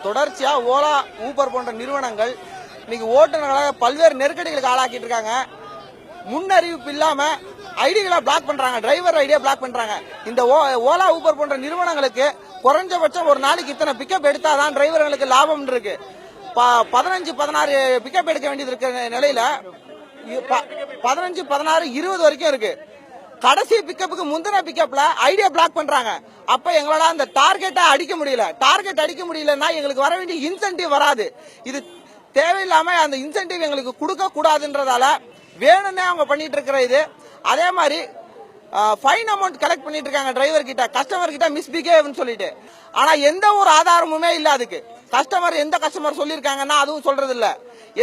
தொடர்ச்சியா ஓலா ஊபர் போன்ற நிறுவனங்கள் இன்னைக்கு ஓட்டுநர்களாக பல்வேறு நெருக்கடிகளுக்கு ஆளாக்கிட்டு இருக்காங்க. முன்னறிவிப்பு இல்லாம ஐடிகளை பிளாக் பண்றாங்க, டிரைவர் ஐடியா பிளாக் பண்றாங்க. இந்த ஓலா ஊபர் போன்ற நிறுவனங்களுக்கு குறைஞ்சபட்சம் ஒரு நாளைக்கு இத்தனை பிக்கப் எடுத்தாதான் டிரைவர்களுக்கு லாபம் இருக்கு. 15-16 பிக்கப் எடுக்க வேண்டியது இருக்க நிலையில 15-16-20 வரைக்கும் இருக்கு. கடைசி பிக்கப்புக்கு முந்தின பிக்கப்ல ஐடியா பிளாக் பண்றாங்க. அப்ப எங்களால அந்த டார்கெட்டை அடிக்க முடியல. டார்கெட் அடிக்க முடியலன்னா எங்களுக்கு வர வேண்டிய இன்சென்டிவ் வராது. இது தேவையில்லாம அந்த இன்சென்டிவ் எங்களுக்கு கொடுக்க கூடாதுன்றதால வேணும்னே அவங்க பண்ணிட்டு இருக்கிற இது. அதே மாதிரி ஃபைன் அமௌண்ட் கலெக்ட் பண்ணிட்டு இருக்காங்க டிரைவர் கிட்ட, கஸ்டமர் கிட்ட மிஸ்பிஹேவ்னு சொல்லிட்டு. ஆனா எந்த ஒரு ஆதாரமுமே இல்ல அதுக்கு. கஸ்டமர் எந்த கஸ்டமர் சொல்லிருக்காங்கன்னா அதுவும் சொல்றது இல்ல.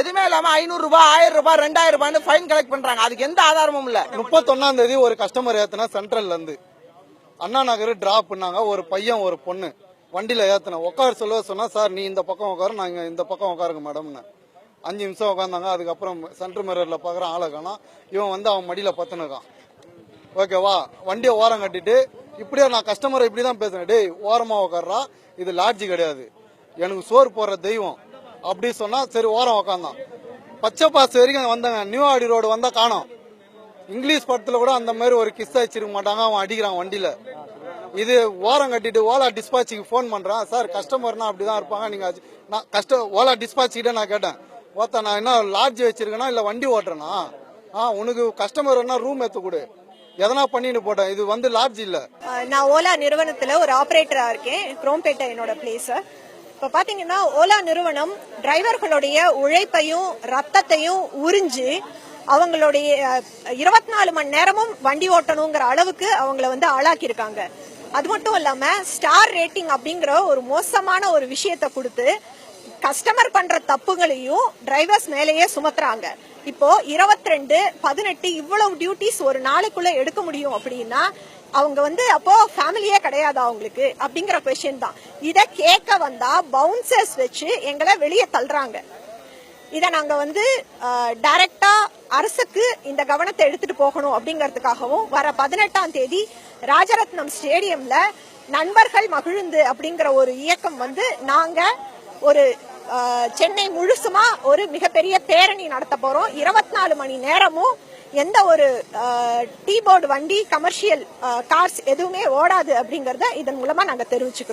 எதுவுமே இல்லாம 500 ரூபாய், 1000 ரூபாய், 2000 ரூபாய் ஃபைன் கலெக்ட் பண்றாங்க. அதுக்கு எந்த ஆதாரமும் இல்ல. 31ஆம் தேதி ஒரு கஸ்டமர் ஏத்துனா சென்ட்ரல்ல இருந்து அண்ணா நகர் டிராப் பண்ணாங்க. ஒரு பையன் ஒரு பொண்ணு வண்டியில ஏத்துன உட்கார சொல்ல சொன்னா, சார் நீ இந்த பக்கம் உட்காரு, நாங்க இந்த பக்கம் உட்காருங்க மேடம்னு. 5 நிமிஷம் உட்காந்தாங்க. அதுக்கப்புறம் சென்டர் மிரர்ல பாக்குறான் ஆளை காணோம். இவன் வந்து அவன் மடியில பத்துனுக்கான். ஓகேவா, வண்டியை ஓரம் கட்டிட்டு இப்படியே நான் கஸ்டமரை இப்படிதான் பேசுறேன், டேய் ஓரமா உட்கார்றா, இது லாட்ஜி கிடையாது, எனக்கு சோறு போடுற தெய்வம் அப்படி சொன்னா சரி ஓரம் உக்காந்தான். பச்சை பாஸ் வரைக்கும் வந்தாங்க. நியூ ஆடி ரோடு வந்தா காணோம். இங்கிலீஷ் படத்துல கூட அந்த மாதிரி ஒரு கிஸ் அடிச்சிருக்க மாட்டாங்க. அவன் அடிக்கிறான் வண்டியில. இது ஓரம் கட்டிட்டு ஓலா டிஸ்பாச்சுக்கு போன் பண்றான். சார் கஸ்டமர்னா அப்படிதான் இருப்பாங்க, நீங்க ஓலா டிஸ்பாச் கிட்ட நான் கேட்டேன், ஓத்த நான் என்ன லாட்ஜ் வச்சிருக்கேனா இல்ல வண்டி ஓட்டுறேனா, உனக்கு கஸ்டமர் என்ன ரூம் எடுத்து கொடு, எதனா பண்ணிட்டு போட்டேன், இது வந்து லாட்ஜ் இல்ல. நான் ஓலா நிறுவனத்துல ஒரு ஆபரேட்டரா இருக்கேன். குரோம்பேட்டை என்னோட பிளேஸ். இப்ப பாத்தீங்கன்னா ஓலா நிறுவனம் டிரைவர்களுடைய உழைப்பையும் ரத்தத்தையும் உறிஞ்சு அவங்களுடைய 24 மணி நேரமும் வண்டி ஓட்டணுங்கிற அளவுக்கு அவங்கள வந்து ஆளாக்கி இருக்காங்க. அது மட்டும் இல்லாம ஸ்டார் ரேட்டிங் அப்படிங்கிற ஒரு மோசமான ஒரு விஷயத்த கொடுத்து கஸ்டமர் பண்ற தப்புகளையும் டிரைவர்ஸ் மேலேயே சுமத்துறாங்க. இப்போ 22-18 இவ்வளவு டியூட்டிஸ் ஒரு நாளைக்குள்ள எடுக்க முடியும் அப்படின்னா அவங்க வந்து அப்போ ஃபேமிலியே கிடையாது அவங்களுக்கு அப்படிங்கிற கொஸ்டின் தான். இத கேட்க வந்தா பவுன்சர்ஸ் வச்சு எங்களை வெளியே தள்ளுறாங்க. இத நாங்க வந்து டைரக்டா அரசுக்கு இந்த கவனத்தை எடுத்துட்டு போகணும் அப்படிங்கறதுக்காகவும் வர 18ஆம் தேதி ராஜரத்னம் ஸ்டேடியம்ல நண்பர்கள் மகிழ்ந்து அப்படிங்கிற ஒரு இயக்கம் வந்து நாங்க ஒரு சென்னை முழுசுமா ஒரு மிகப்பெரிய பேரணி நடத்த போறோம். 24 மணி நேரமும் எந்த ஒரு டீ போர்டு வண்டி, கமர்ஷியல் கார்ஸ் எதுவுமே ஓடாது அப்படிங்கறத இதன் மூலமா நாங்க தெரிவிச்சுக்கிறோம்.